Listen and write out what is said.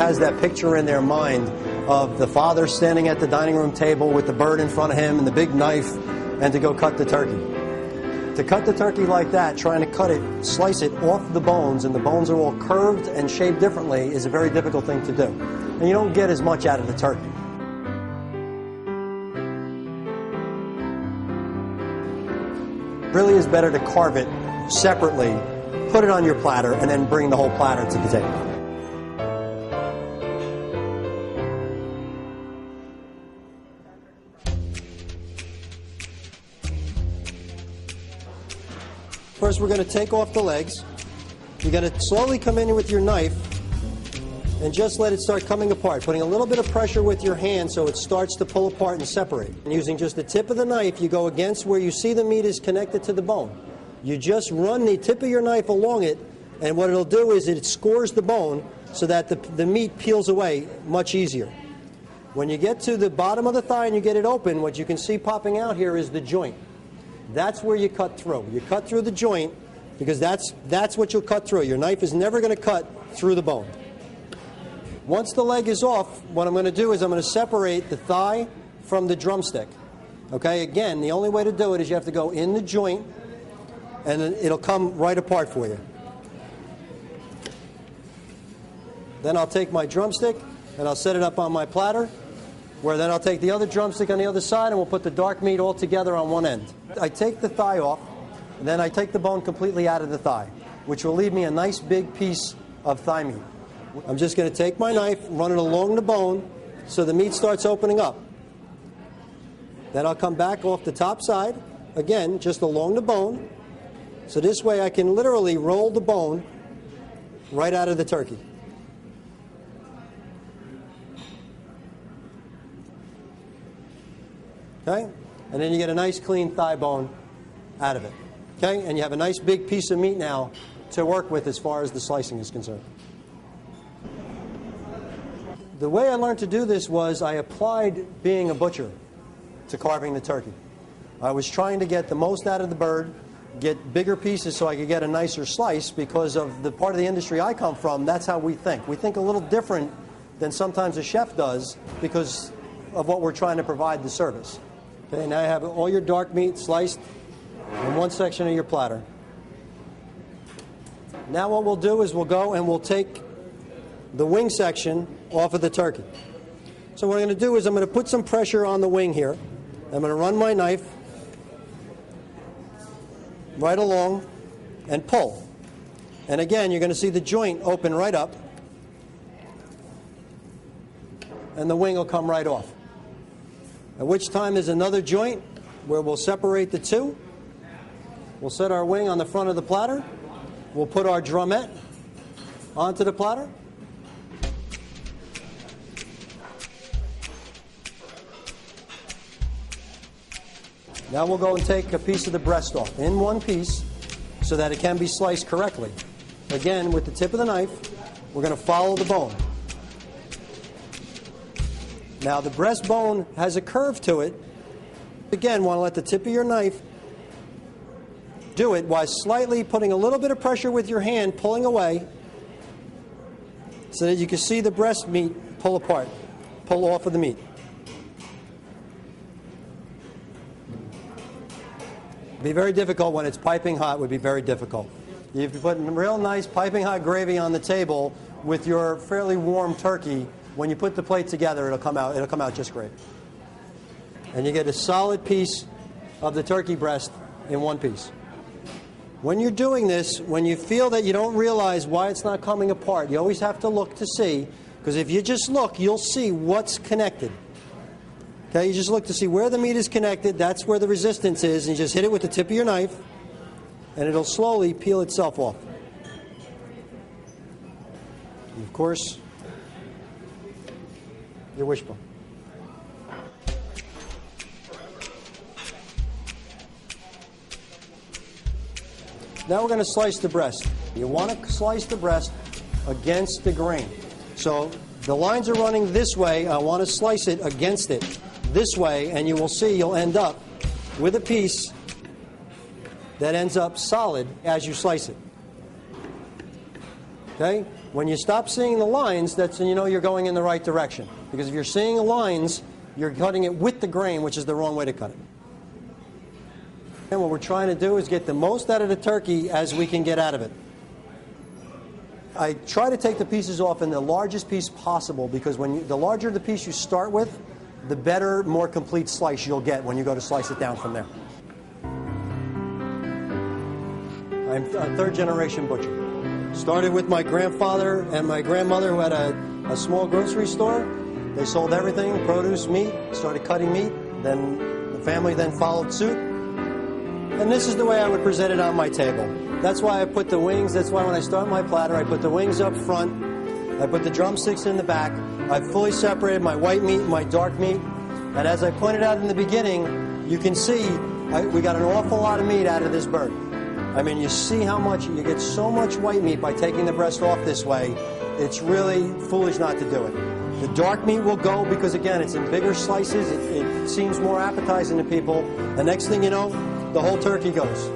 has that picture in their mind of the father standing at the dining room table with the bird in front of him and the big knife, and to go cut the turkey. To cut the turkey like that, trying to cut it, slice it off the bones, and the bones are all curved and shaped differently, is a very difficult thing to do. And you don't get as much out of the turkey. It really is better to carve it separately, put it on your platter, and then bring the whole platter to the table. First, we're going to take off the legs. You're going to slowly come in with your knife and just let it start coming apart, putting a little bit of pressure with your hand so it starts to pull apart and separate. And using just the tip of the knife, you go against where you see the meat is connected to the bone. You just run the tip of your knife along it, and what it'll do is it scores the bone so that the meat peels away much easier. When you get to the bottom of the thigh and you get it open, what you can see popping out here is the joint. That's where you cut through. You cut through the joint because that's what you'll cut through. Your knife is never going to cut through the bone. Once the leg is off, what I'm going to do is I'm going to separate the thigh from the drumstick. Okay, again, the only way to do it is you have to go in the joint, and then it'll come right apart for you. Then I'll take my drumstick and I'll set it up on my platter, where then I'll take the other drumstick on the other side and we'll put the dark meat all together on one end. I take the thigh off, and then I take the bone completely out of the thigh, which will leave me a nice big piece of thigh meat. I'm just going to take my knife, run it along the bone so the meat starts opening up. Then I'll come back off the top side, again, just along the bone. So this way I can literally roll the bone right out of the turkey. Okay? And then you get a nice clean thigh bone out of it. Okay? And you have a nice big piece of meat now to work with as far as the slicing is concerned. The way I learned to do this was I applied being a butcher to carving the turkey. I was trying to get the most out of the bird, get bigger pieces so I could get a nicer slice, because of the part of the industry I come from. That's how we think. We think a little different than sometimes a chef does because of what we're trying to provide the service. Okay, now you have all your dark meat sliced in one section of your platter. Now what we'll do is we'll go and we'll take the wing section off of the turkey. So what I'm going to do is I'm going to put some pressure on the wing here. I'm going to run my knife right along and pull. And again, you're going to see the joint open right up, and the wing will come right off. At which time there's another joint where we'll separate the two. We'll set our wing on the front of the platter. We'll put our drumette onto the platter. Now we'll go and take a piece of the breast off in one piece so that it can be sliced correctly. Again, with the tip of the knife, we're going to follow the bone. Now the breastbone has a curve to it. Again, want to let the tip of your knife do it while slightly putting a little bit of pressure with your hand, pulling away so that you can see the breast meat pull apart, pull off of the meat. It'd be very difficult when it's piping hot. Would be very difficult. If you put real nice piping hot gravy on the table with your fairly warm turkey, when you put the plate together, it'll come out just great. And you get a solid piece of the turkey breast in one piece. When you're doing this, when you feel that you don't realize why it's not coming apart, you always have to look to see, because if you just look, you'll see what's connected. Okay, you just look to see where the meat is connected. That's where the resistance is, and you just hit it with the tip of your knife, and it'll slowly peel itself off. And of course, your wishbone. Now we're going to slice the breast. You want to slice the breast against the grain. So the lines are running this way. I want to slice it against it this way, and you will see you'll end up with a piece that ends up solid as you slice it. Okay? When you stop seeing the lines, that's when you know you're going in the right direction. Because if you're seeing the lines, you're cutting it with the grain, which is the wrong way to cut it. And what we're trying to do is get the most out of the turkey as we can get out of it. I try to take the pieces off in the largest piece possible, because the larger the piece you start with, the better, more complete slice you'll get when you go to slice it down from there. I'm a third-generation butcher. Started with my grandfather and my grandmother, who had a small grocery store. They sold everything, produce, meat, started cutting meat. Then the family then followed suit. And this is the way I would present it on my table. That's why I put the wings, that's why when I start my platter, I put the wings up front, I put the drumsticks in the back, I've fully separated my white meat and my dark meat. And as I pointed out in the beginning, you can see we got an awful lot of meat out of this bird. I mean, you see how much, you get so much white meat by taking the breast off this way. It's really foolish not to do it. The dark meat will go because, again, it's in bigger slices. It seems more appetizing to people. The next thing you know, the whole turkey goes.